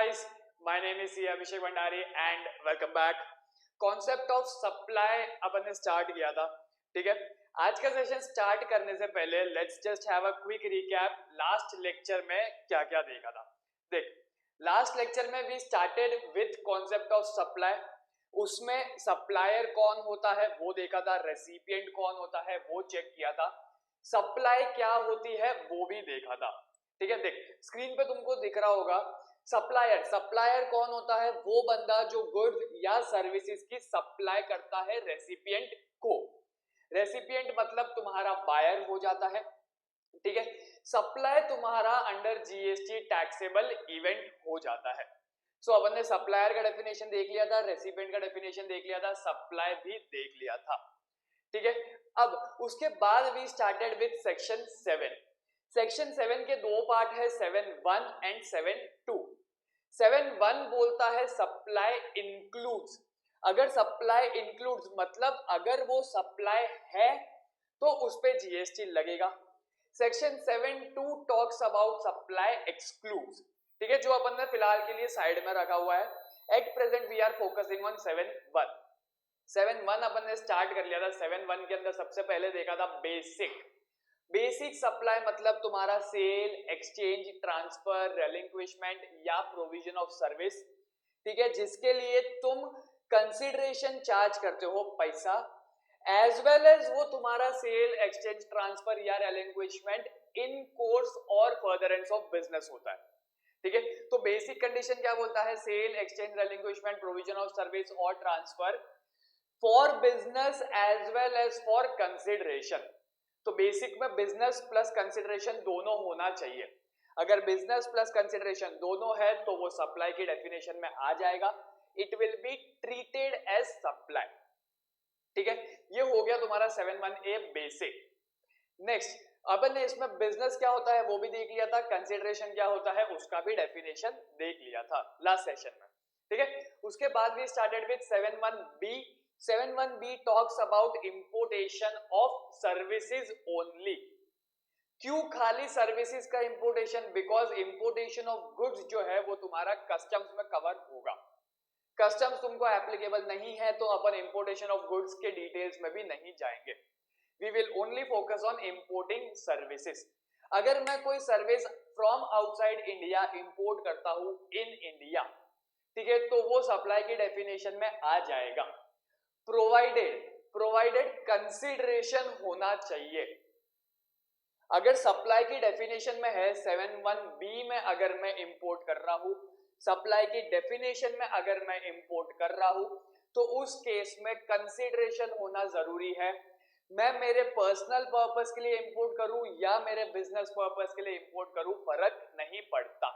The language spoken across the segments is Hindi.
guys, my name is Abhishek Bhandari and welcome back. Concept of supply अपन ने स्टार्ट किया था, ठीक है। आज का सेशन स्टार्ट करने से पहले let's just have a quick recap. Last lecture में क्या क्या देखा था। देख, लास्ट लेक्चर में we started with concept of supply. उसमें सप्लायर कौन होता है वो देखा था, रेसिपिएंट कौन होता है वो चेक किया था, सप्लाई क्या होती है वो भी देखा था, ठीक है। देख, स्क्रीन पे तुमको दिख रहा होगा सप्लायर। सप्लायर कौन होता है? वो बंदा जो गुड्स या सर्विसेज की सप्लाई करता है रेसिपिएंट को। रेसिपिएंट मतलब तुम्हारा बायर हो जाता है, ठीक है। सप्लाई तुम्हारा अंडर जीएसटी टैक्सेबल इवेंट हो जाता है। सो अपन ने सप्लायर का डेफिनेशन देख लिया था, रेसिपिएंट का डेफिनेशन देख लिया था, सप्लाई भी देख लिया था, ठीक है। अब उसके बाद we started with section 7। Section 7 के दो पार्ट है, 7.1 एंड 7.2। 7.1 बोलता है सप्लाई इंक्लूड्स। अगर सप्लाई इंक्लूड्स मतलब अगर वो सप्लाई है तो उस पे जीएसटी लगेगा। Section 7.2 talks about supply excludes, ठीक है, जो अपन ने फिलहाल के लिए साइड में रखा हुआ है। At present we are focusing on 7.1। 7.1 अपन ने स्टार्ट कर लिया था। 7.1 के अंदर सबसे पहले देखा था बेसिक सप्लाई मतलब तुम्हारा सेल, एक्सचेंज, ट्रांसफर, रेलिंक्विशमेंट या प्रोविजन ऑफ सर्विस, ठीक है, जिसके लिए तुम कंसिडरेशन चार्ज करते हो पैसा, एज वेल एज वो तुम्हारा सेल, एक्सचेंज, ट्रांसफर या रेलिंक्विशमेंट इन कोर्स और फर्दरेंस ऑफ बिजनेस होता है, ठीक है। तो बेसिक कंडीशन क्या बोलता है? Sale, exchange, relinquishment, provision of service और transfer for business as well as for consideration. तो बेसिक में बिजनेस प्लस कंसिडरेशन दोनों होना चाहिए। अगर बिजनेस प्लस कंसिडरेशन दोनों है तो वो सप्लाई की डेफिनेशन में आ जाएगा। It will be treated as supply, ठीक है। ये हो गया तुम्हारा 7.1A बेसिक। नेक्स्ट अपन ने इसमें बिजनेस क्या होता है वो भी देख लिया था, कंसिडरेशन क्या होता है उसका भी डेफिनेशन देख लिया था लास्ट सेशन में, ठीक है। उसके बाद भी started with 7.1B। 7.1B talks about importation of services only. क्यों खाली सर्विसेज का importation? Because importation of goods जो है वो तुम्हारा कस्टम्स में कवर होगा। कस्टम्स तुमको एप्लीकेबल नहीं है तो अपन इंपोर्टेशन ऑफ गुड्स के डिटेल्स में भी नहीं जाएंगे। We will only focus on importing services. अगर मैं कोई service from outside India import करता हूं इन इंडिया, ठीक है, तो वो सप्लाई की डेफिनेशन में आ जाएगा। प्रोवाइडेड कंसिडरेशन होना चाहिए। अगर सप्लाई की डेफिनेशन में है 7.1B में अगर मैं इंपोर्ट कर रहा हूं, सप्लाई की डेफिनेशन में अगर मैं इंपोर्ट कर रहा हूं तो उस केस में कंसिडरेशन होना जरूरी है। मैं मेरे पर्सनल पर्पस के लिए इंपोर्ट करूं या मेरे बिजनेस पर्पस के लिए इंपोर्ट करूं, फर्क नहीं पड़ता,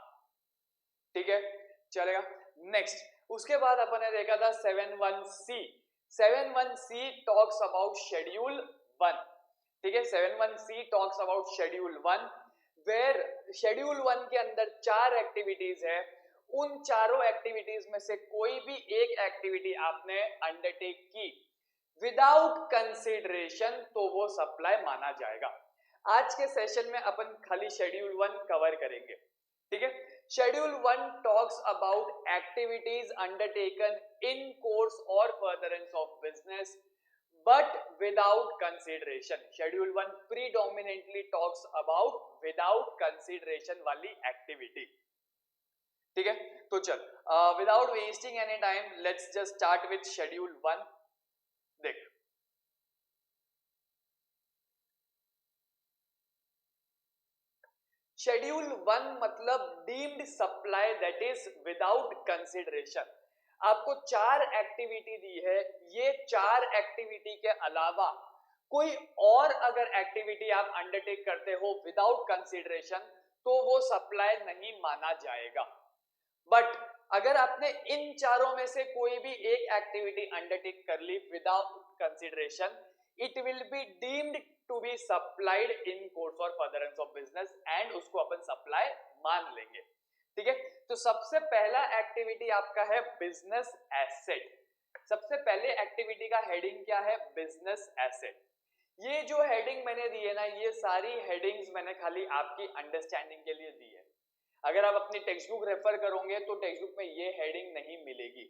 ठीक है, चलेगा। नेक्स्ट उसके बाद अपन ने देखा था 7.1C। 7.1C talks about schedule 1, ठीक है। 7.1C talks about schedule 1 where schedule 1 के अंदर 4 एक्टिविटीज है। उन चारों एक्टिविटीज में से कोई भी एक एक्टिविटी आपने अंडरटेक की विदाउट कंसिडरेशन तो वो सप्लाई माना जाएगा। आज के सेशन में अपन खाली शेड्यूल 1 कवर करेंगे, ठीक है। Schedule 1 talks about activities undertaken in course और furtherance of business but without consideration. Schedule 1 predominantly talks about without consideration वाली एक्टिविटी, ठीक है। तो चल without wasting any time let's just start with schedule 1। देख, शेड्यूल 1 मतलब deemed supply that is without consideration. आपको 4 एक्टिविटी दी है, ये 4 एक्टिविटी के अलावा कोई और अगर एक्टिविटी आप अंडरटेक करते हो विदाउट कंसिडरेशन तो वो सप्लाई नहीं माना जाएगा। बट अगर आपने इन चारों में से कोई भी एक एक्टिविटी अंडरटेक कर ली without consideration, it will be deemed to be supplied in course और फर्दरेंस ऑफ बिजनेस एंड उसको अपन सप्लाई मान लेंगे, ठीक है। तो सबसे पहला एक्टिविटी आपका है बिजनेस एसेट। सबसे पहले एक्टिविटी का हेडिंग क्या है? Business asset. ये जो हेडिंग मैंने दी है ना, ये सारी हेडिंग्स मैंने खाली आपकी अंडरस्टैंडिंग के लिए दी है। अगर आप अपनी टेक्स्ट बुक रेफर करोगे तो टेक्स्ट बुक में ये हेडिंग नहीं मिलेगी।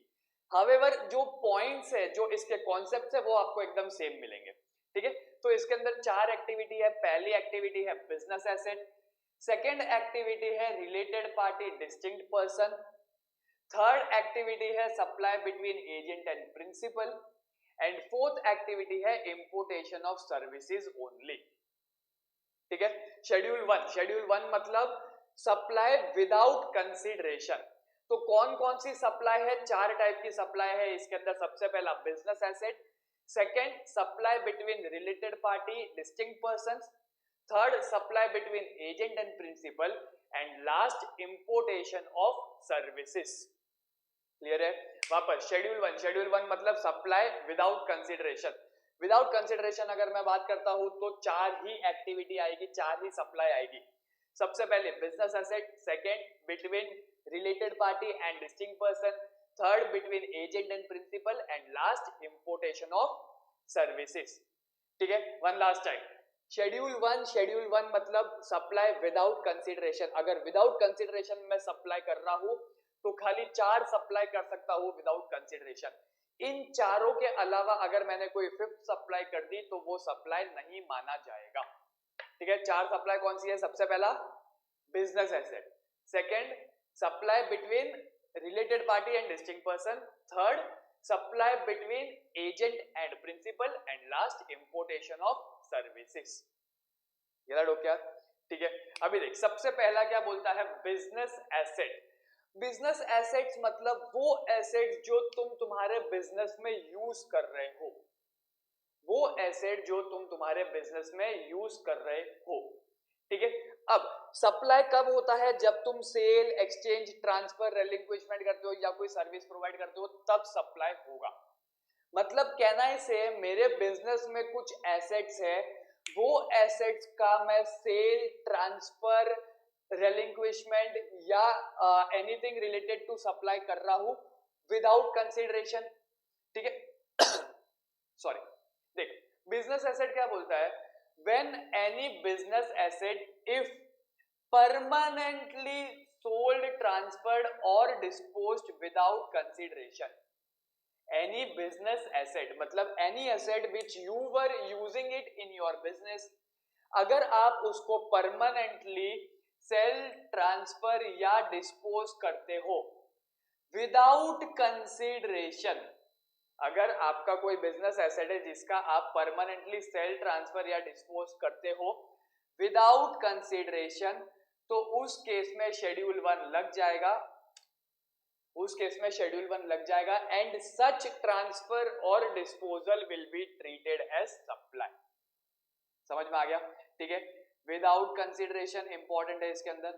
हावेवर जो पॉइंट्स है, जो इसके कॉन्सेप्ट्स है, वो आपको एकदम सेम मिलेंगे, ठीक है। तो इसके अंदर 4 एक्टिविटी है। पहली एक्टिविटी है बिजनेस एसेट, सेकेंड एक्टिविटी है related party distinct person, third activity है supply between agent and principal, and fourth activity है इंपोर्टेशन ऑफ सर्विसेज ओनली, ठीक है। शेड्यूल वन मतलब सप्लाई विदाउट कंसीडरेशन। तो कौन कौन सी सप्लाई है? 4 टाइप की सप्लाई है इसके अंदर। सबसे पहला business asset, second supply between related party distinct persons, third supply between agent and principal, and last importation of services. Clear है? वापस शेड्यूल वन मतलब supply without consideration. Without consideration अगर मैं बात करता हूं तो 4 ही एक्टिविटी आएगी, 4 ही सप्लाई आएगी। सबसे पहले business asset, second between related party and distinct person, third between agent and principal, and last importation of services, ठीक है। One last time, schedule one मतलब सप्लाई विदाउट कंसीडरेशन। अगर विदाउट कंसीडरेशन में सप्लाई कर रहा हूं तो खाली 4 सप्लाई कर सकता हूं विदाउट कंसीडरेशन। इन चारों के अलावा अगर मैंने कोई फिफ्थ सप्लाई कर दी तो वो सप्लाई नहीं माना जाएगा, ठीक है। 4 सप्लाई कौन सी है? सबसे पहला business asset, second supply between related party and distinct person, third supply between agent and principal, and last importation of services. ये क्या? ठीक है। अभी देख, सबसे पहला क्या बोलता है? Business asset. बिजनेस एसेट्स मतलब वो एसेट्स जो तुम तुम्हारे बिजनेस में यूज कर रहे हो, वो एसेट जो तुम तुम्हारे बिजनेस में यूज कर रहे हो, ठीक है। अब सप्लाई कब होता है? जब तुम सेल, एक्सचेंज, ट्रांसफर, रेलिंक्विशमेंट करते हो या कोई सर्विस प्रोवाइड करते हो, तब सप्लाई होगा। मतलब कहना इसे, मेरे बिजनेस में कुछ एसेट्स है, वो एसेट्स का मैं सेल, ट्रांसफर, रेलिंक्विशमेंट या एनीथिंग रिलेटेड टू सप्लाई कर रहा हूं विदाउट कंसीडरेशन, ठीक है। सॉरी, देख, बिजनेस एसेट क्या बोलता है? When any business asset if permanently sold, transferred और disposed without consideration. any business asset मतलब any asset which you were using it in your business, अगर आप उसको परमानेंटली सेल, ट्रांसफर या डिस्पोज करते हो विदाउट कंसीडरेशन, अगर आपका कोई बिजनेस एसेट है जिसका आप परमानेंटली सेल, ट्रांसफर या डिस्पोज करते हो विदाउट कंसीडरेशन, तो उस केस में शेड्यूल 1 लग जाएगा, उस केस में शेड्यूल 1 लग जाएगा, एंड सच ट्रांसफर और disposal will be treated as supply. समझ में आ गया? ठीक है। विदाउट कंसीडरेशन इंपॉर्टेंट है इसके अंदर।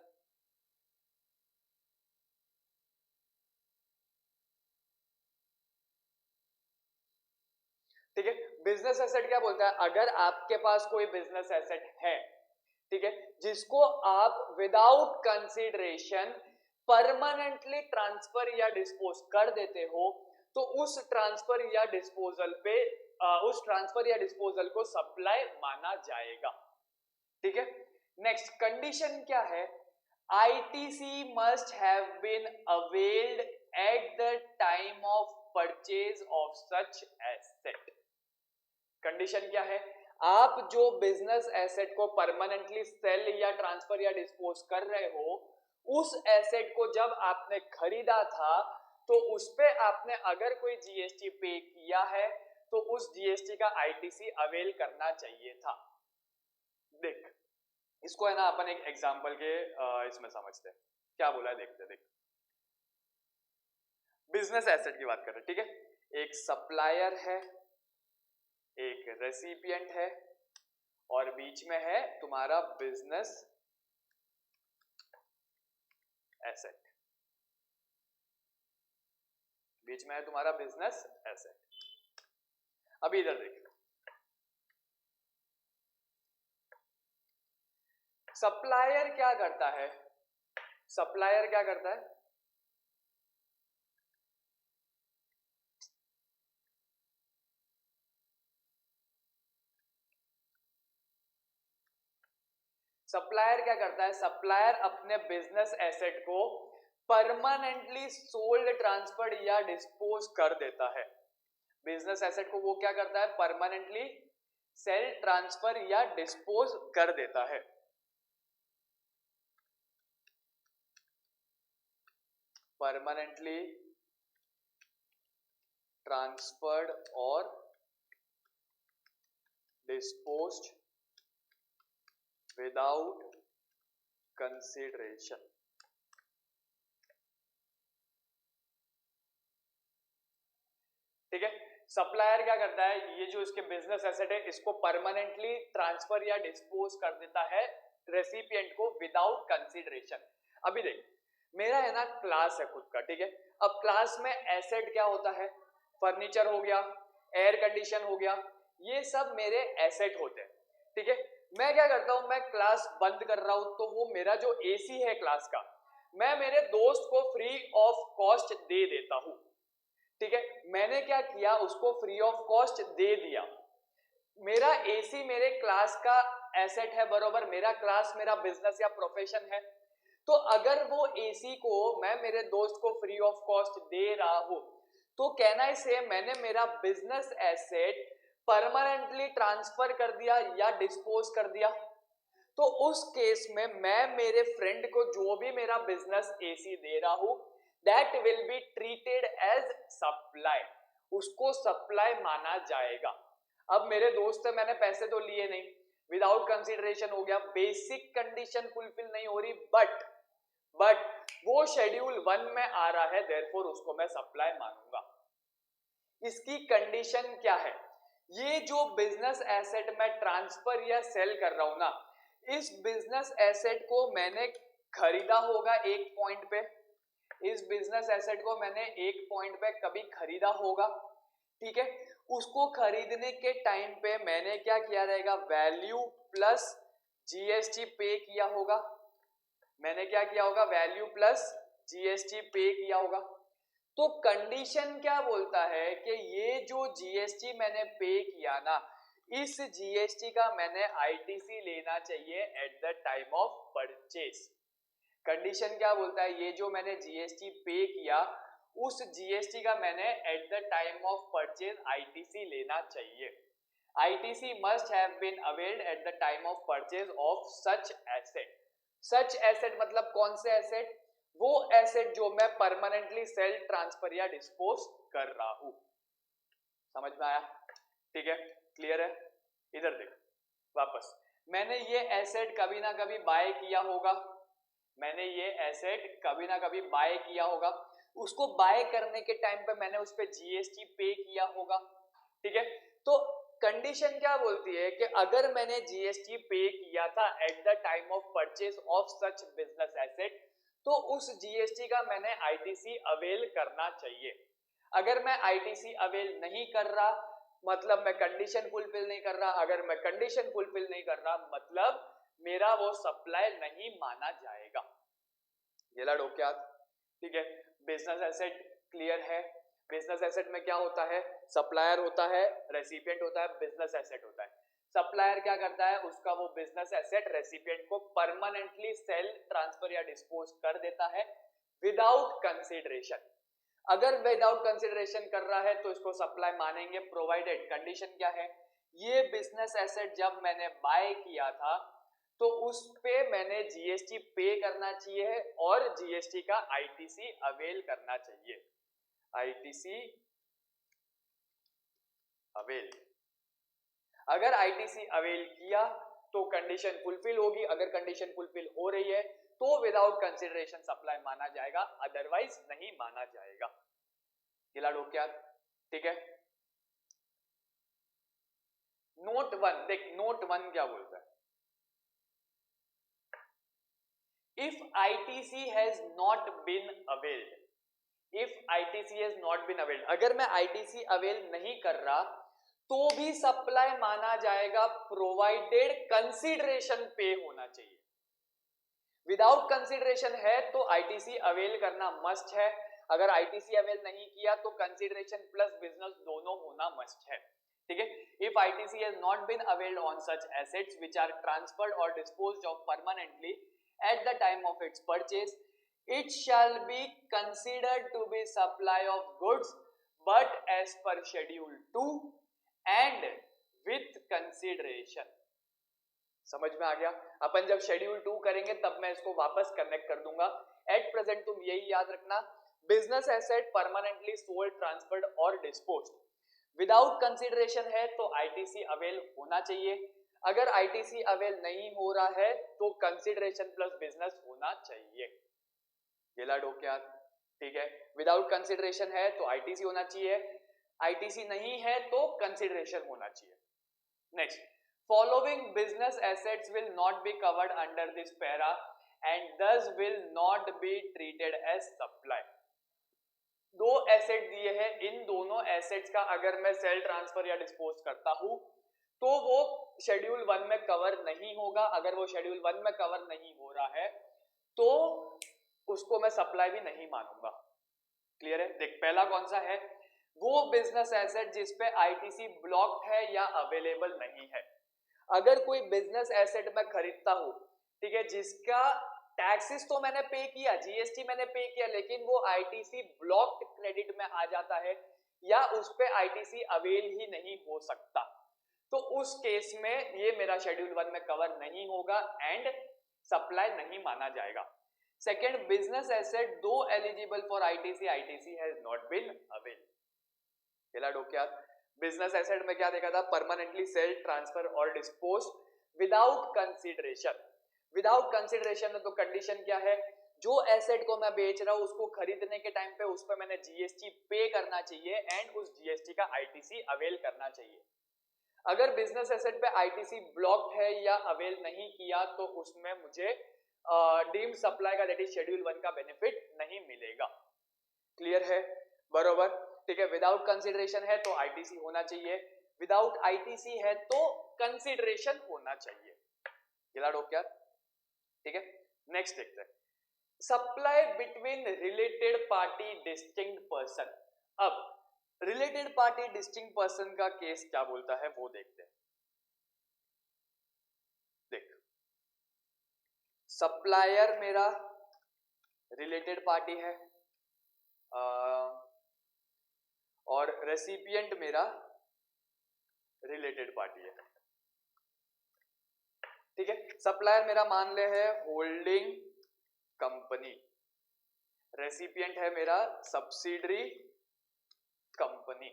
ठीक है। बिजनेस एसेट क्या बोलता है? अगर आपके पास कोई बिजनेस एसेट है, ठीक है, जिसको आप विदाउट कंसीडरेशन परमानेंटली ट्रांसफर या डिस्पोज कर देते हो, तो उस ट्रांसफर या डिस्पोजल पे उस ट्रांसफर या डिस्पोजल को सप्लाई माना जाएगा, ठीक है। नेक्स्ट कंडीशन क्या है? ITC must have been availed at the time of purchase of such asset. Condition क्या है? आप जो बिजनेस एसेट को परमानेंटली सेल या ट्रांसफर या डिस्पोज कर रहे हो, उस एसेट को जब आपने खरीदा था तो उस पे आपने अगर कोई जीएसटी पे किया है तो उस जीएसटी का आईटीसी अवेल करना चाहिए था। देख, इसको है ना अपन एक एग्जांपल के इसमें समझते हैं। क्या बोला है देखते देख। बिजनेस एसेट की बात कर रहे हैं, ठीक है। एक सप्लायर है, एक रेसिपिएंट है, और बीच में है तुम्हारा बिजनेस एसेट। बीच में है तुम्हारा बिजनेस एसेट। अभी इधर देखिए, सप्लायर क्या करता है? सप्लायर क्या करता है? सप्लायर क्या करता है, सप्लायर अपने बिजनेस एसेट को परमानेंटली सोल्ड, ट्रांसफर्ड या डिस्पोज कर देता है। बिजनेस एसेट को वो क्या करता है, परमानेंटली सेल, ट्रांसफर या डिस्पोज कर देता है। परमानेंटली ट्रांसफर्ड और डिस्पोज्ड विदाउट कंसिडरेशन। ठीक है, सप्लायर क्या करता है, ये जो इसके बिजनेस एसेट है इसको परमानेंटली ट्रांसफर या डिस्पोज कर देता है रेसिपिएंट को विदाउट कंसिडरेशन। अभी देख, मेरा है ना क्लास है खुद का, ठीक है। अब क्लास में एसेट क्या होता है, फर्नीचर हो गया, एयर कंडीशन हो गया, ये सब मेरे एसेट होते हैं, ठीक है। मैं क्या करता हूं, मैं क्लास बंद कर रहा हूं तो वो मेरा जो एसी है क्लास का, मैं मेरे दोस्त को फ्री ऑफ कॉस्ट दे देता हूं, ठीक है। मैंने क्या किया, उसको फ्री ऑफ कॉस्ट दे दिया। मेरा एसी मेरे क्लास का एसेट है, बरोबर, मेरा क्लास मेरा बिजनेस या प्रोफेशन है। तो अगर वो एसी को मैं मेरे दोस्त को फ्री ऑफ कॉस्ट दे रहा हूं तो कहना से मैंने मेरा बिजनेस एसेट परमानेंटली ट्रांसफर कर दिया या डिस्पोज कर दिया। तो उस केस में मैं मेरे फ्रेंड को जो भी मेरा बिजनेस एसी दे रहा हूं that will be treated as supply, उसको सप्लाई माना जाएगा। अब मेरे दोस्त से मैंने पैसे तो लिए नहीं, विदाउट कंसीडरेशन हो गया, बेसिक कंडीशन फुलफिल नहीं हो रही, बट वो शेड्यूल 1 में आ रहा है, देयरफॉर उसको मैं सप्लाई मानूंगा। इसकी कंडीशन क्या है, ये जो बिजनेस एसेट मैं ट्रांसफर या सेल कर रहा हूं ना, इस बिजनेस एसेट को मैंने खरीदा होगा एक पॉइंट पे, इस बिजनेस एसेट को मैंने एक पॉइंट पे कभी खरीदा होगा, ठीक है। उसको खरीदने के टाइम पे मैंने क्या किया रहेगा, वैल्यू प्लस जीएसटी पे किया होगा। मैंने क्या किया होगा, वैल्यू प्लस जीएसटी पे किया होगा। तो कंडीशन क्या बोलता है कि ये जो जीएसटी मैंने पे किया ना, इस जीएसटी का मैंने आईटीसी लेना चाहिए eight the time of purchase. Condition क्या बोलता है, ये जो मैंने जीएसटी पे किया उस जीएसटी का मैंने at the time of purchase ITC लेना चाहिए। ITC must have been availed at the time of purchase of such asset. Such asset मतलब कौन से एसेट, वो एसेट जो मैं परमानेंटली सेल, ट्रांसफर या डिस्पोज कर रहा हूं। समझ में आया, ठीक है, क्लियर है। इधर देख, वापस मैंने ये एसेट कभी ना कभी बाय किया होगा, मैंने ये एसेट कभी ना कभी बाय किया होगा, उसको बाय करने के टाइम पे मैंने उस पर जीएसटी पे किया होगा, ठीक है। तो कंडीशन क्या बोलती है कि अगर मैंने जीएसटी पे किया था eight the time of purchase of such business asset तो उस जीएसटी का मैंने आईटीसी अवेल करना चाहिए। अगर मैं आईटीसी अवेल नहीं कर रहा मतलब मैं कंडीशन फुलफिल नहीं कर रहा, अगर मैं कंडीशन फुलफिल नहीं कर रहा मतलब मेरा वो सप्लाई नहीं माना जाएगा। गेला डोक्यात, ठीक है। बिजनेस एसेट क्लियर है। बिजनेस एसेट में क्या होता है, सप्लायर होता है, रेसिपिएंट होता है, बिजनेस एसेट होता है। सप्लायर क्या करता है, उसका वो बिजनेस एसेट रेसिपिएंट को परमानेंटली सेल, ट्रांसफर या डिस्पोज कर देता है विदाउट कंसिडरेशन। अगर विदाउट कंसिडरेशन कर रहा है तो इसको सप्लाई मानेंगे, प्रोवाइडेड, कंडीशन क्या है, ये बिजनेस एसेट जब मैंने बाय किया था तो उस पे मैंने जीएसटी पे करना चाहिए और जीएसटी का आईटीसी अवेल करना चाहिए। आईटीसी अवेल, अगर आईटीसी अवेल किया तो कंडीशन फुलफिल होगी, अगर कंडीशन फुलफिल हो रही है तो विदाउट कंसिडरेशन सप्लाई माना जाएगा, अदरवाइज नहीं माना जाएगा। गिला डोक्यात, ठीक है। नोट 1 देख, नोट 1 क्या बोलता है, if ITC has not been availed, if ITC has not been availed, अगर मैं ITC अवेल नहीं कर रहा तो भी सप्लाई माना जाएगा प्रोवाइडेड कंसीडरेशन पे होना चाहिए। विदाउट कंसीडरेशन है तो आईटीसी अवेल करना मस्ट है, अगर आईटीसी अवेल नहीं किया तो कंसीडरेशन प्लस बिजनेस दोनों होना मस्ट है। ठीक है. If ITC has not been availed on such assets which are transferred or disposed of permanently at the time of its purchase, it shall be considered to be supply of goods but as per schedule 2 and with consideration. समझ में आ गया. अपन जब शेड्यूल 2 करेंगे तब मैं इसको वापस कनेक्ट कर दूंगा. एट प्रेजेंट तुम यही याद रखना, business asset permanently sold, transferred और डिस्पोज्ड विदाउट कंसीडरेशन है तो आईटीसी अवेल होना चाहिए. अगर आईटीसी अवेल नहीं हो रहा है तो कंसीडरेशन प्लस बिजनेस होना चाहिए. गेला डोक्यात. ठीक है, विदाउट कंसीडरेशन है तो आईटीसी होना चाहिए, आईटीसी नहीं है तो कंसीडरेशन होना चाहिए. Next, following business assets will not be covered under this para and thus will not be treated as supply. दो एसेट दिए हैं, इन दोनों एसेट्स का अगर मैं सेल ट्रांसफर या डिस्पोज करता हूं तो वो शेड्यूल 1 में कवर नहीं होगा. अगर वो शेड्यूल 1 में कवर नहीं हो रहा है तो उसको मैं सप्लाई भी नहीं मानूंगा. क्लियर है. देख, पहला कौन सा है, वो बिजनेस एसेट जिसपे आईटीसी ब्लॉक्ड है या अवेलेबल नहीं है. अगर कोई बिजनेस एसेट मैं खरीदता हूं, ठीक है, जिसका टैक्सेस तो मैंने पे किया, जीएसटी मैंने पे किया, लेकिन वो आईटीसी ब्लॉक्ड क्रेडिट में आ जाता है या उस पे आईटीसी अवेल ही नहीं हो सकता, तो उस केस में ये मेरा शेड्यूल 1 में कवर नहीं होगा एंड सप्लाई नहीं माना जाएगा. सेकेंड, बिजनेस एसेट दो eligible for ITC, ITC has not been avail. केला डोक्यात. बिजनेस एसेट में क्या देखा था, परमानेंटली सेल, ट्रांसफर और dispose without consideration. Without consideration में तो कंडीशन क्या है, जो एसेट को मैं बेच रहा हूं उसको खरीदने के टाइम पे उस पर मैंने जीएसटी पे करना चाहिए एंड उस जीएसटी का आईटीसी अवेल करना चाहिए. अगर बिजनेस एसेट पे आईटीसी ब्लॉक्ड है या अवेल नहीं किया तो उसमें मुझे डीम्ड सप्लाई का, दैट इज शेड्यूल 1 का बेनिफिट नहीं मिलेगा. क्लियर है, बरोबर. ठीक है, विदाउट कंसीडरेशन है तो आईटीसी होना चाहिए, विदाउट आईटीसी है तो कंसीडरेशन होना चाहिए. गिला डोक्यात. ठीक है, नेक्स्ट देखते हैं, supply between related party distinct person. अब रिलेटेड पार्टी डिस्टिंक्ट पर्सन का केस क्या बोलता है वो देखते हैं. देख, सप्लायर मेरा रिलेटेड पार्टी है और रेसिपिएंट मेरा रिलेटेड पार्टी है. ठीक है, सप्लायर मेरा मान ले है होल्डिंग कंपनी, रेसिपिएंट है मेरा सब्सिडरी कंपनी.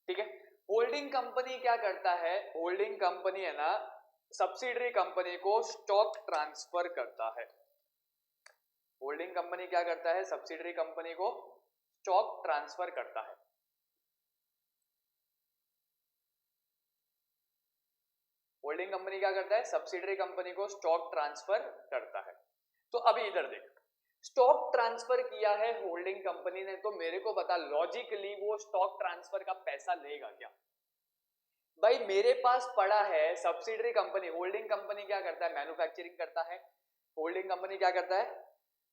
ठीक है, होल्डिंग कंपनी क्या करता है, होल्डिंग कंपनी है ना सब्सिडरी कंपनी को स्टॉक ट्रांसफर करता है. होल्डिंग कंपनी क्या करता है, सब्सिडरी कंपनी को स्टॉक ट्रांसफर करता है. होल्डिंग कंपनी क्या करता है, सब्सिडरी कंपनी को स्टॉक ट्रांसफर करता है. तो अभी इधर देख, स्टॉक ट्रांसफर किया है होल्डिंग कंपनी ने, तो मेरे को बता लॉजिकली वो स्टॉक ट्रांसफर का पैसा लेगा क्या. भाई मेरे पास पड़ा है, सब्सिडरी कंपनी, होल्डिंग कंपनी क्या करता है, मैन्युफैक्चरिंग करता है. होल्डिंग कंपनी क्या करता है,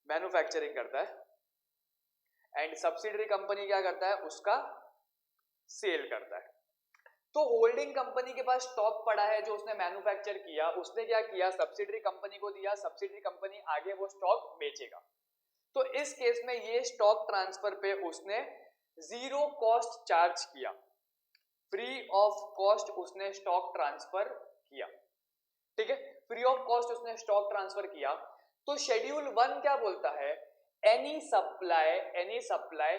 मैन्युफैक्चरिंग करता है एंड सब्सिडरी कंपनी क्या करता है, उसका सेल करता है. तो होल्डिंग कंपनी के पास स्टॉक पड़ा है जो उसने मैन्युफैक्चर किया, उसने क्या किया, सब्सिडरी कंपनी को दिया, सब्सिडरी कंपनी आगे वो स्टॉक बेचेगा. तो इस केस में ये स्टॉक ट्रांसफर पे उसने जीरो कॉस्ट चार्ज किया, फ्री ऑफ कॉस्ट उसने स्टॉक ट्रांसफर किया. ठीक है, फ्री ऑफ कॉस्ट उसने स्टॉक ट्रांसफर किया. तो शेड्यूल 1 क्या बोलता है, any supply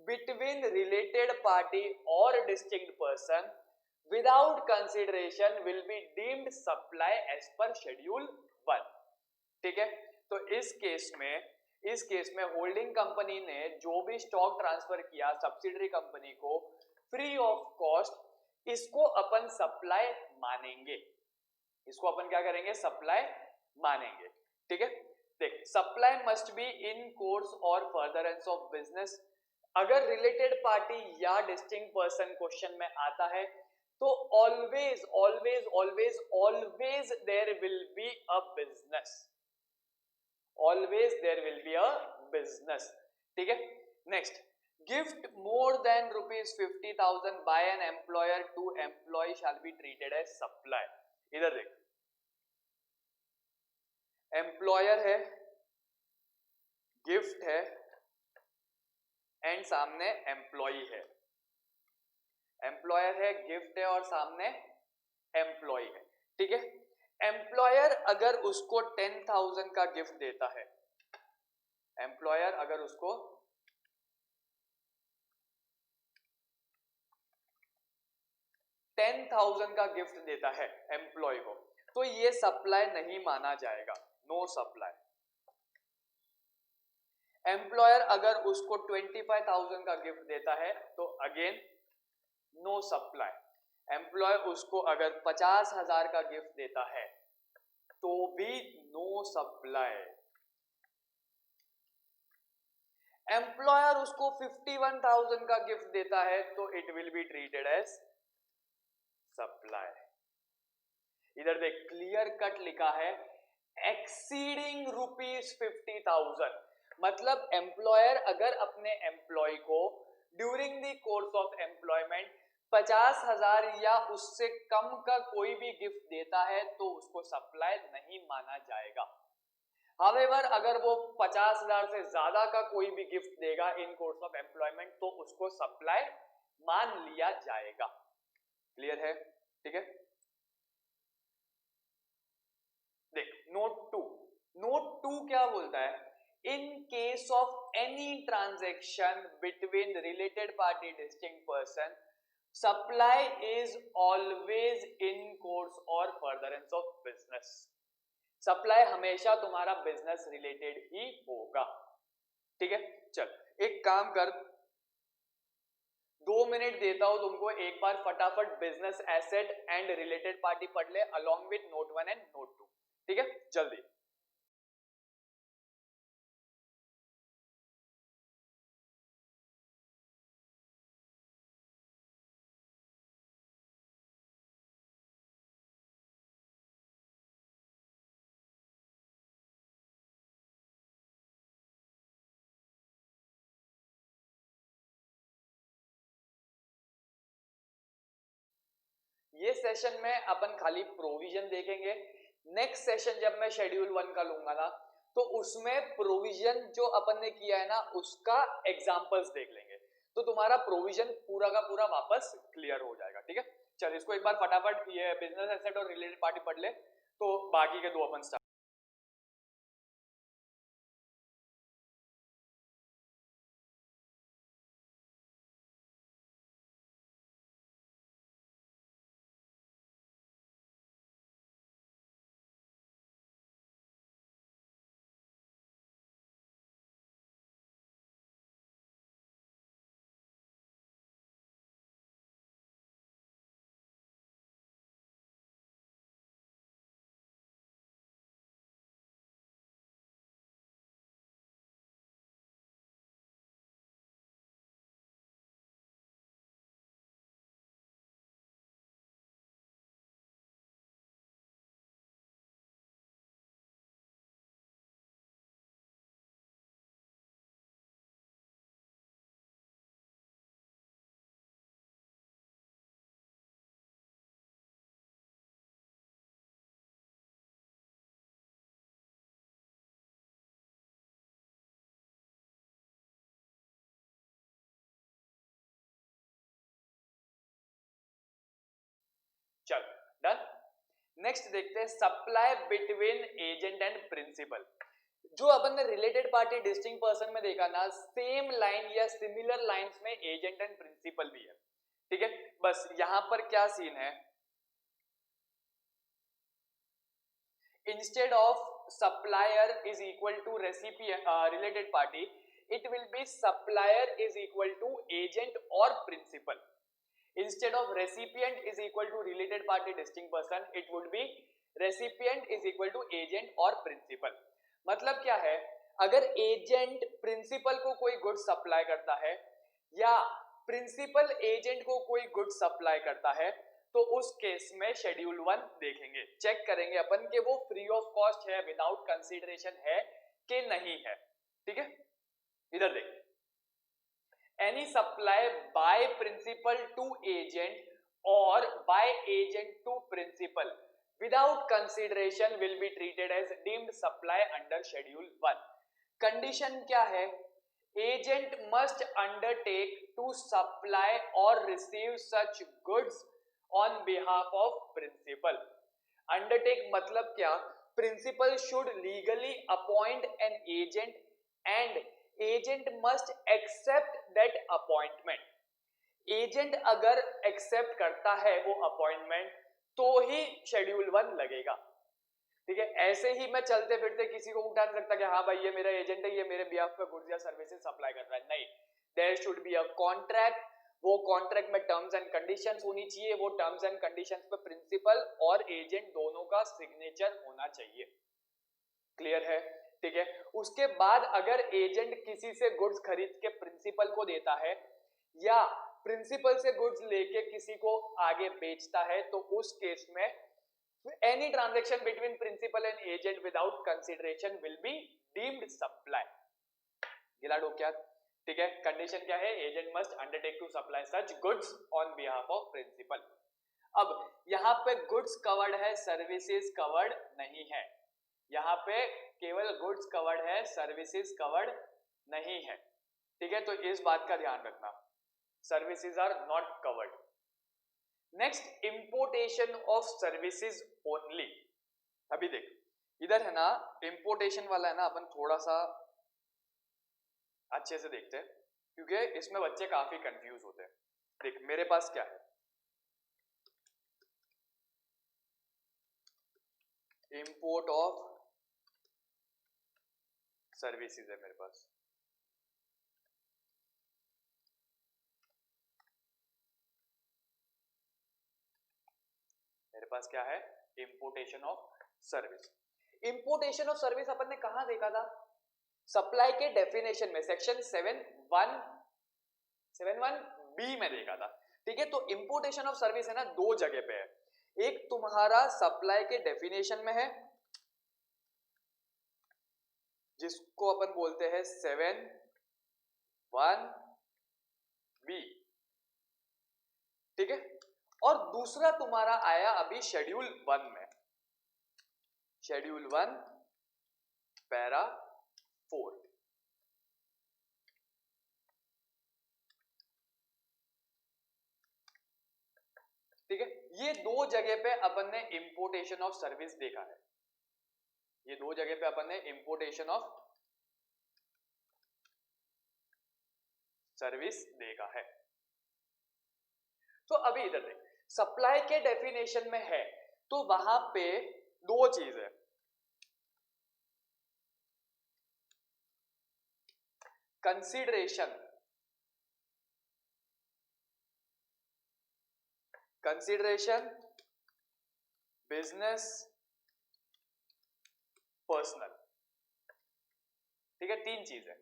between related party और distinct person without consideration will be deemed supply as per schedule 1. ठीक है, तो इस केस में होल्डिंग कंपनी ने जो भी स्टॉक ट्रांसफर किया सब्सिडरी कंपनी को फ्री ऑफ कॉस्ट, इसको अपन सप्लाई मानेंगे. इसको अपन क्या करेंगे, सप्लाई मानेंगे. ठीक है, देख, supply must be in course और फर्दरेंस ऑफ बिजनेस. अगर रिलेटेड पार्टी या डिस्टिंक्ट पर्सन क्वेश्चन में आता है तो always there will be a business, always there will be a business. ठीक है, next, gift more than ₹50,000 by an employer to employ shall be treated as supply. इधर देख, एम्प्लॉयर है, गिफ्ट है एंड सामने एम्प्लॉई है। एम्प्लॉयर है, गिफ्ट है और सामने एम्प्लॉई है, ठीक है। एम्प्लॉयर अगर उसको 10,000 का गिफ्ट देता है, एम्प्लॉयर अगर उसको 10,000 का गिफ्ट देता है एम्प्लॉय को, तो ये सप्लाई नहीं माना जाएगा, नो सप्लाई। एम्प्लॉयर अगर उसको 25,000 का गिफ्ट देता है तो अगेन नो सप्लाई। एम्प्लॉय उसको अगर 50,000 का गिफ्ट देता है तो भी नो सप्लाई। एम्प्लॉयर उसको 51,000 का गिफ्ट देता है तो it will be treated as supply. इधर देख, क्लियर कट लिखा है एक्सीडिंग ₹50,000, मतलब एम्प्लॉयर अगर अपने एम्प्लॉय को during the course of employment 50,000 या उससे कम का कोई भी गिफ्ट देता है तो उसको सप्लाई नहीं माना जाएगा। हावेवर अगर वो 50,000 से ज्यादा का कोई भी गिफ्ट देगा इन कोर्स ऑफ एम्प्लॉयमेंट तो उसको सप्लाई मान लिया जाएगा। क्लियर है? ठीक है। देख, नोट टू क्या बोलता है? In case of any transaction between related party distinct person, supply is always in course और फर्दरेंस ऑफ बिजनेस। सप्लाई हमेशा तुम्हारा बिजनेस रिलेटेड ही होगा, ठीक है। चल एक काम कर, 2 मिनट देता हूं तुमको, एक बार फटाफट business asset and related party पढ़ ले along with note 1 and note 2, ठीक है, जल्दी। ये सेशन में अपन खाली प्रोविजन देखेंगे। नेक्स्ट सेशन जब मैं शेड्यूल 1 का लूंगा ना, तो उसमें प्रोविजन जो अपन ने किया है ना उसका एग्जांपल्स देख लेंगे, तो तुम्हारा प्रोविजन पूरा का पूरा वापस क्लियर हो जाएगा, ठीक है। चल इसको एक बार फटाफट ये बिजनेस एसेट और रिलेटेड पार्टी पढ़ ले, तो बाकी के दो अपन स्टार्ट। चल डन। नेक्स्ट देखते हैं supply between agent and principal. जो अपन ने रिलेटेड पार्टी डिस्टिंक्ट पर्सन में देखा ना, सेम लाइन या सिमिलर लाइंस में एजेंट एंड प्रिंसिपल भी है, ठीक है। बस यहां पर क्या सीन है, instead of supplier is equal to recipient related party, it will be supplier is equal to agent or principal. Instead of recipient is equal to related party distinct person, it would be recipient is equal to agent or principal. मतलब क्या है, अगर एजेंट प्रिंसिपल को कोई गुड सप्लाई करता है या प्रिंसिपल एजेंट को कोई गुड सप्लाई करता है, तो उस केस में शेड्यूल 1 देखेंगे, चेक करेंगे अपन के वो फ्री ऑफ कॉस्ट है, विदाउट कंसीडरेशन है कि नहीं है, ठीक है। इधर देख, any supply by principal to agent or by agent to principal without consideration will be treated as deemed supply under schedule 1. Condition क्या है? Agent must undertake to supply or receive such goods on behalf of principal. Undertake मतलब क्या? Principal should legally appoint an agent and agent must accept that appointment. Agent अगर एक्सेप्ट करता है वो अपॉइंटमेंट तो ही शेड्यूल 1 लगेगा, ठीक है। ऐसे ही मैं चलते फिरते किसी को उठा नहीं सकता कि हाँ भाई ये मेरा एजेंट है, ये मेरे बिहाफ पे गुड्स या सर्विसेज सप्लाई कर रहा है, नहीं। There should be a contract, वो कॉन्ट्रैक्ट में टर्म्स एंड कंडीशंस होनी चाहिए, वो टर्म्स एंड कंडीशंस पे प्रिंसिपल और एजेंट दोनों का सिग्नेचर होना चाहिए। क्लियर है, ठीक है। उसके बाद अगर एजेंट किसी से गुड्स खरीद के प्रिंसिपल को देता है या प्रिंसिपल से गुड्स लेके किसी को आगे बेचता है तो उस केस में any transaction between principal and agent without consideration will be deemed supply. गिला डो क्या, ठीक है। कंडीशन क्या है? Agent must undertake to supply such goods on behalf of principal. अब यहां पे गुड्स कवर्ड है, सर्विसेज कवर्ड नहीं है। यहाँ पे केवल गुड्स कवर्ड है, सर्विसेज कवर्ड नहीं है, ठीक है। तो इस बात का ध्यान रखना, services are not covered. Next, importation of services only. अभी देख इधर है ना, इंपोर्टेशन वाला है ना, अपन थोड़ा सा अच्छे से देखते हैं क्योंकि इसमें बच्चे काफी कंफ्यूज होते हैं। देख मेरे पास क्या है, इंपोर्ट ऑफ सर्विसेज है मेरे पास, मेरे पास क्या है? Importation of service. Importation of service अपन ने कहां देखा था? सप्लाई के डेफिनेशन में, सेक्शन 7(1)(b) में देखा था, ठीक है। तो इंपोर्टेशन ऑफ सर्विस है ना, दो जगह पे है। एक तुम्हारा सप्लाई के डेफिनेशन में है जिसको अपन बोलते हैं 7(1)(b), ठीक है। और दूसरा तुम्हारा आया अभी शेड्यूल 1 में, शेड्यूल 1 पैरा 4, ठीक है। ये दो जगह पे अपन ने इंपोर्टेशन ऑफ सर्विस देखा है, ये दो जगह पे अपन ने इंपोर्टेशन ऑफ सर्विस देखा है। तो अभी इधर देख, सप्लाई के डेफिनेशन में है तो वहां पे दो चीज है, कंसीडरेशन, कंसीडरेशन, बिजनेस, पर्सनल, ठीक है। तीन चीज है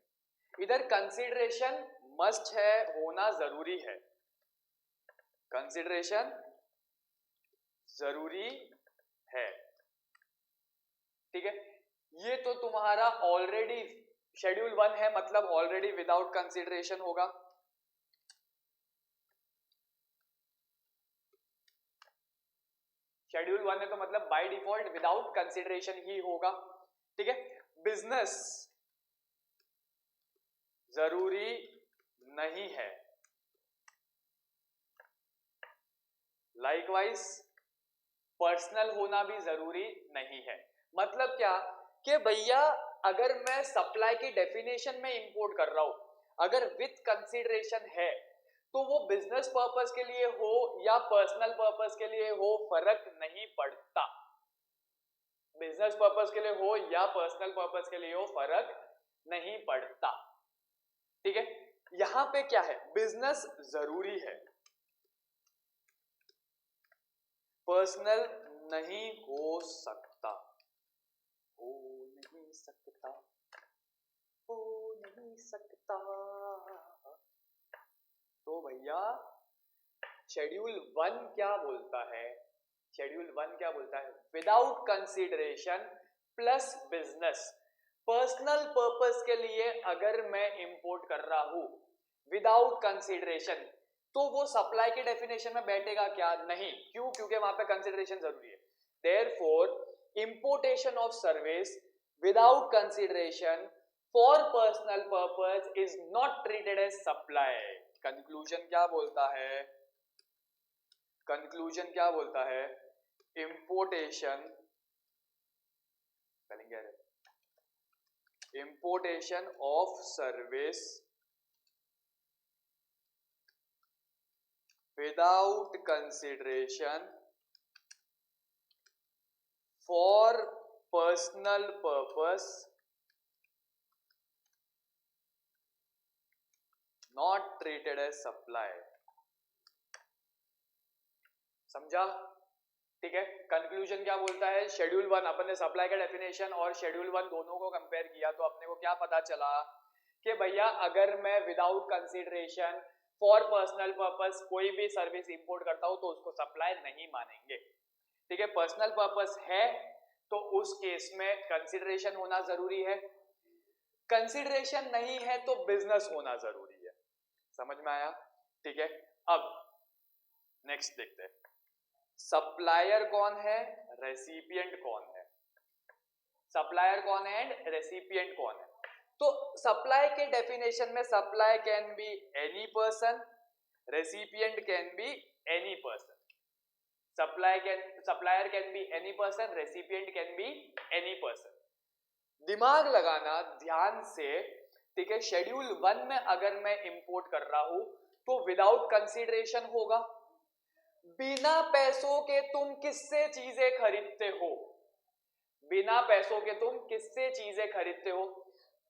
इधर। कंसीडरेशन मस्ट है, होना जरूरी है, कंसीडरेशन जरूरी है, ठीक है। ये तो तुम्हारा ऑलरेडी शेड्यूल 1 है, मतलब ऑलरेडी विदाउट कंसीडरेशन होगा। शेड्यूल 1 है तो मतलब बाय डिफॉल्ट विदाउट कंसीडरेशन ही होगा, ठीक है। बिजनेस जरूरी नहीं है, लाइकवाइज पर्सनल होना भी जरूरी नहीं है। मतलब क्या कि भैया अगर मैं सप्लाई की डेफिनेशन में इंपोर्ट कर रहा हूं, अगर विथ कंसीडरेशन है तो वो बिजनेस पर्पस के लिए हो या पर्सनल पर्पस के लिए हो फर्क नहीं पड़ता, बिजनेस पर्पस के लिए हो या पर्सनल पर्पस के लिए हो फर्क नहीं पड़ता, ठीक है। यहां पे क्या है? बिजनेस जरूरी है, पर्सनल नहीं हो सकता, हो नहीं सकता, हो नहीं सकता। तो भैया शेड्यूल 1 क्या बोलता है? शेड्यूल 1 क्या बोलता है? Without consideration plus business, personal purpose के लिए अगर मैं इंपोर्ट कर रहा हूं विदाउट कंसिडरेशन, तो वो सप्लाई के डेफिनेशन में बैठेगा क्या? नहीं। क्यों? क्योंकि वहां पे कंसिडरेशन जरूरी है। Therefore importation of service without consideration for personal purpose is not treated as supply. Conclusion क्या बोलता है? कंक्लूजन क्या बोलता है? Importation importation of service without consideration for personal purpose not treated as supply। समझा? ठीक है। कंक्लूजन क्या बोलता है? शेड्यूल 1 अपन ने सप्लाई का डेफिनेशन और शेड्यूल 1 दोनों को कंपेयर किया तो अपने को क्या पता चला कि भैया अगर मैं without consideration for personal purpose कोई भी सर्विस इंपोर्ट करता हूं तो उसको सप्लाई नहीं मानेंगे। ठीक है। पर्सनल पर्पस है तो उस केस में कंसिडरेशन होना जरूरी है, कंसिडरेशन नहीं है तो बिजनेस होना जरूरी है। समझ में आया? ठीक है। अब नेक्स्ट देखते हैं, सप्लायर कौन है, रेसिपिएंट कौन है। सप्लायर कौन है एंड रेसिपिएंट कौन है? तो सप्लाई के डेफिनेशन में supply can be any person, recipient can be any person. Supplier can be any person, recipient can be any person. दिमाग लगाना ध्यान से। ठीक है। शेड्यूल 1 में अगर मैं इंपोर्ट कर रहा हूं तो विदाउट कंसिडरेशन होगा। बिना पैसों के तुम किससे चीजें खरीदते हो? बिना पैसों के तुम किससे चीजें खरीदते हो?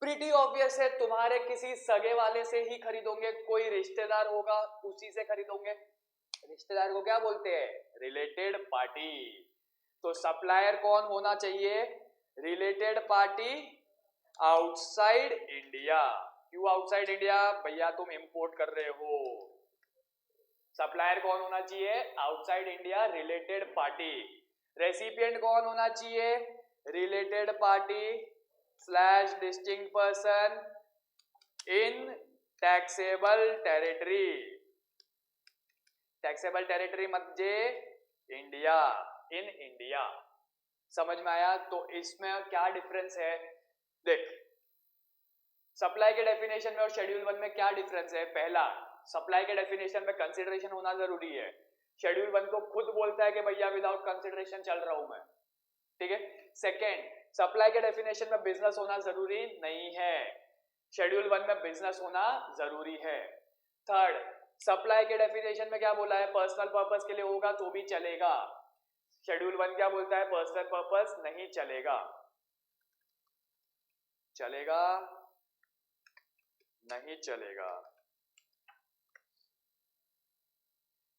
प्रीटी ऑब्वियस है, तुम्हारे किसी सगे वाले से ही खरीदोगे, कोई रिश्तेदार होगा उसी से खरीदोगे। रिश्तेदार को क्या बोलते हैं? Related party. तो सप्लायर कौन होना चाहिए? Related party outside India. क्यों आउटसाइड इंडिया? भैया तुम इंपोर्ट कर रहे हो। सप्लायर कौन होना चाहिए? Outside India, related party. Recipient कौन होना चाहिए? Related party slash distinct person in taxable territory. Taxable territory Madhya India, in India. समझ में आया? तो इसमें क्या डिफरेंस है? देख, सप्लाई के डेफिनेशन में और शेड्यूल 1 में क्या डिफरेंस है? पहला, सप्लाई के डेफिनेशन में कंसिडरेशन होना जरूरी है। शेड्यूल 1 तो खुद बोलता है कि भैया विदाउट कंसिडरेशन चल रहा हूं मैं। ठीक है। सेकेंड, सप्लाई के डेफिनेशन में बिजनेस होना जरूरी नहीं है, शेड्यूल 1 में बिजनेस होना जरूरी है। थर्ड, सप्लाई के डेफिनेशन में क्या बोला है? पर्सनल पर्पस के लिए होगा तो भी चलेगा। शेड्यूल 1 क्या बोलता है? पर्सनल पर्पस नहीं चलेगा। चलेगा नहीं चलेगा।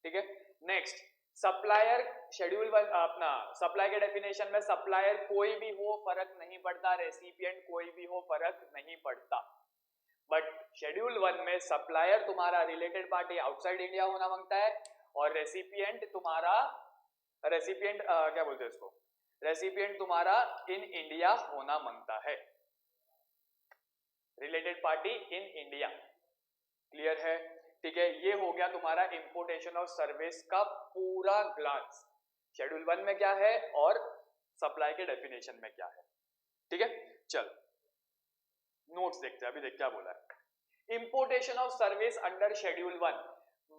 ठीक है। नेक्स्ट, सप्लायर शेड्यूल 1 अपना सप्लाई के डेफिनेशन में सप्लायर कोई भी हो फर्क नहीं पड़ता, रेसिपिएंट कोई भी हो फर्क नहीं पड़ता। बट शेड्यूल 1 में सप्लायर तुम्हारा रिलेटेड पार्टी आउटसाइड इंडिया होना मांगता है और रेसिपिएंट तुम्हारा क्या बोलते हैं इसको? रेसिपिएंट तुम्हारा इन इंडिया होना मांगता है। Related party in India. Clear है? ठीक है। ये हो गया तुम्हारा इंपोर्टेशन ऑफ सर्विस का पूरा ग्लांस। शेड्यूल 1 में क्या है और सप्लाई के डेफिनेशन में क्या है। ठीक है। चल नोट्स देखते हैं। अभी देख क्या बोला है। Importation of service under schedule 1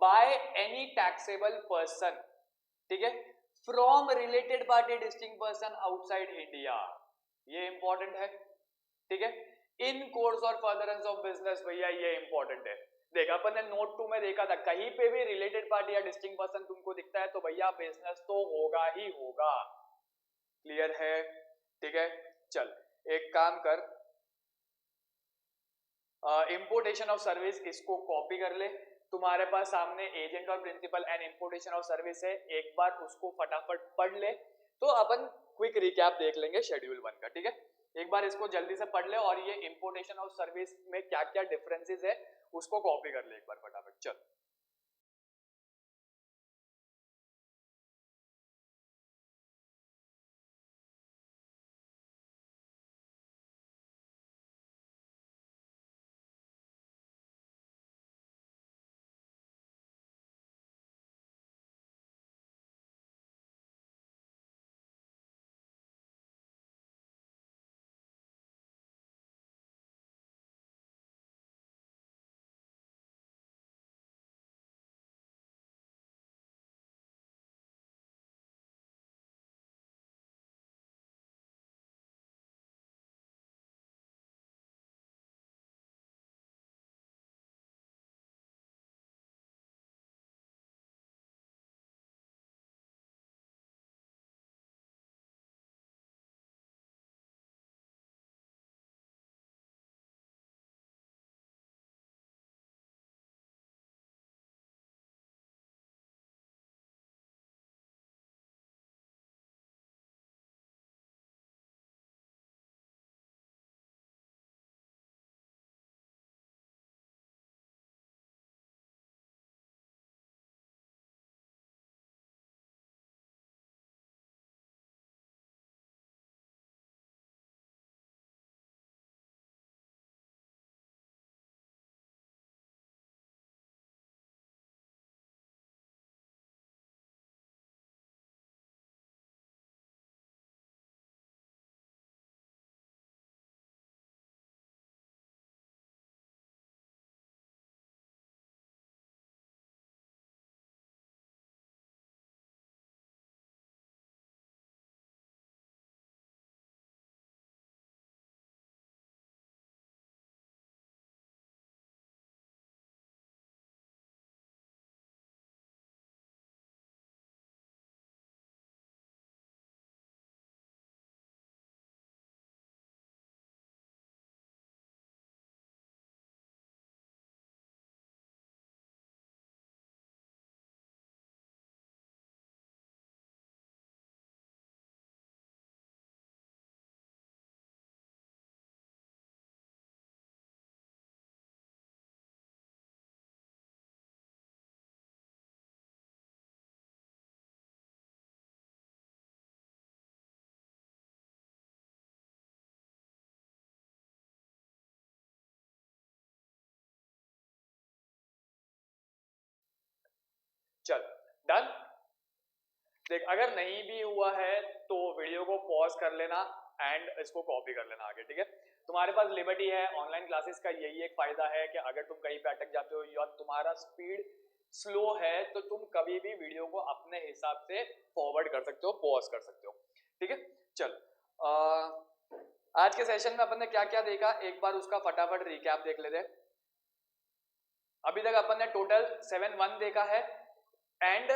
by any taxable person, ठीक है, from related party distinct person outside India. ये इंपॉर्टेंट है। ठीक है। इन कोर्स और फर्दरेंस ऑफ बिजनेस, भैया ये इंपॉर्टेंट है। देखा अपन ने नोट 2 में देखा था, कहीं पे भी रिलेटेड पार्टी या डिस्टिंक्ट पर्सन तुमको दिखता है तो भैया बिजनेस तो होगा ही होगा। क्लियर है? ठीक है। चल एक काम कर, इंपोर्टेशन ऑफ सर्विस इसको कॉपी कर ले। तुम्हारे पास सामने एजेंट और principal and importation of service है, एक बार उसको फटाफट पढ़ ले तो अपन क्विक रिकैप देख लेंगे शेड्यूल 1 का। ठीक है। एक बार इसको जल्दी से पढ़ ले और ये इंपोर्टेशन ऑफ सर्विस में क्या क्या डिफरेंसेस है उसको कॉपी कर ले एक बार फटाफट। चल चल डन। देख अगर नहीं भी हुआ है तो वीडियो को पॉज कर लेना एंड इसको कॉपी कर लेना आगे, ठीक है। तुम्हारे पास लिबर्टी है, ऑनलाइन क्लासेस का यही एक फायदा है कि अगर तुम कहीं पे अटक जाते हो या तुम्हारा स्पीड स्लो है तो तुम कभी भी वीडियो को अपने हिसाब से फॉरवर्ड कर सकते हो, पॉज कर सकते हो, ठीक है। चल आज के सेशन में अपन ने क्या क्या देखा एक बार उसका फटाफट रिकैप देख लेते हैं। अभी तक अपन ने टोटल 7-1 देखा है एंड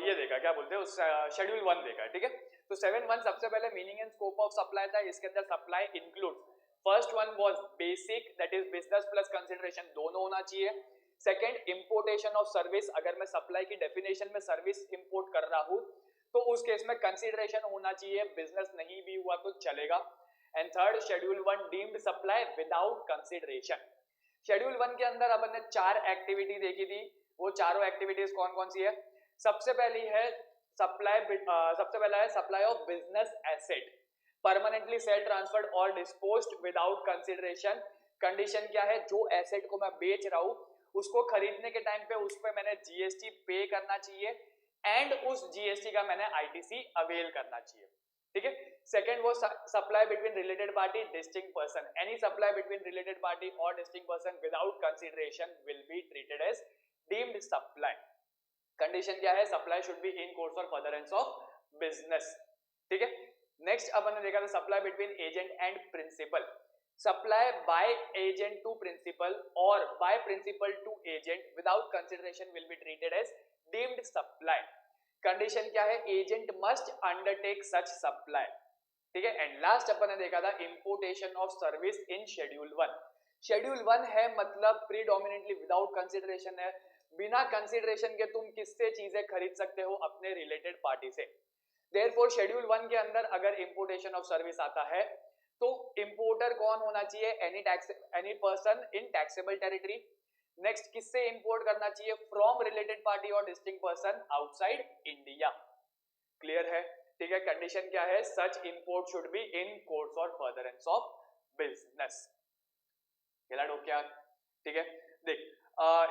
ये देखा, क्या बोलते हैं, उस शेड्यूल 1 देखा है, ठीक है। तो 7-1 सबसे पहले meaning and scope of supply था, इसके अंदर supply include first one was basic that is business plus consideration, दोनों होना चाहिए। सेकंड इंपोर्टेशन ऑफ सर्विस, अगर मैं सप्लाई की डेफिनेशन में सर्विस इंपोर्ट कर रहा हूं तो उस केस में कंसिडरेशन होना चाहिए, बिजनेस नहीं भी हुआ तो चलेगा। And third schedule 1 deemed supply without consideration. Schedule 1 के अंदर अपन ने 4 एक्टिविटी देखी थी, वो चारों एक्टिविटीज कौन कौन सी है। सबसे पहली है सबसे पहला है supply of business asset, permanently sale transferred और डिस्पोज्ड विदाउट कंसिडरेशन। कंडीशन क्या है, जो एसेट को मैं बेच रहा हूं उसको खरीदने के टाइम पे उस पर मैंने जीएसटी पे करना चाहिए एंड उस जीएसटी का मैंने आईटीसी अवेल करना चाहिए, ठीक है। सेकंड वो supply between related party distinct person, any supply between related party और distinct person without consideration will be treated as deemed supply. Condition क्या है, supply should be in course और फर्दरेंस ऑफ बिजनेस, ठीक है। नेक्स्ट अपन ने देखा था supply between agent and principal, supply by agent to principal और by principal to agent without consideration will be treated as deemed supply. Condition क्या है, agent must undertake such supply, ठीक है। एंड लास्ट अपन ने देखा था importation of service in schedule 1। Schedule 1 है मतलब प्रीडोमिनेंटली विदाउट कंसिडरेशन है, बिना कंसिडरेशन के तुम किससे चीजें खरीद सकते हो, अपने रिलेटेड पार्टी से। देयरफॉर शेड्यूल 1 के अंदर अगर इंपोर्टेशन ऑफ सर्विस आता है तो इंपोर्टर कौन होना चाहिए, any person in taxable territory. Next किससे इंपोर्ट करना चाहिए, फ्रॉम रिलेटेड पार्टी और distinct person outside India, clear है, ठीक है। कंडीशन क्या है, such import should be in course और फर्दरेंस ऑफ बिजनेस। क्या, ठीक है। देख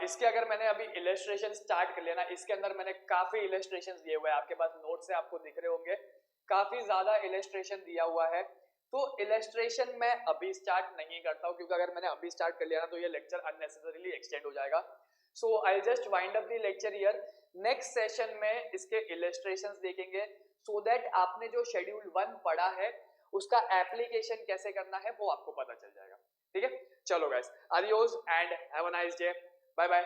इसके अगर मैंने अभी इलस्ट्रेशन स्टार्ट कर लिया ना, इसके अंदर मैंने काफी इलस्ट्रेशन दिए हुए हैं, आपके पास नोट से आपको दिख रहे होंगे, काफी ज्यादा इलस्ट्रेशन दिया हुआ है। तो इलस्ट्रेशन मैं अभी स्टार्ट नहीं करता हूं क्योंकि अगर मैंने अभी स्टार्ट कर लिया ना तो ये लेक्चर अननेसेसरीली एक्सटेंड हो जाएगा। So I just wind up the lecture here. Next session में इसके इलस्ट्रेशंस देखेंगे सो दैट आपने जो शेड्यूल 1 पढ़ा है उसका एप्लीकेशन कैसे करना है वो आपको पता चल जाएगा, ठीक है। चलो guys, adios and have a nice day, bye bye.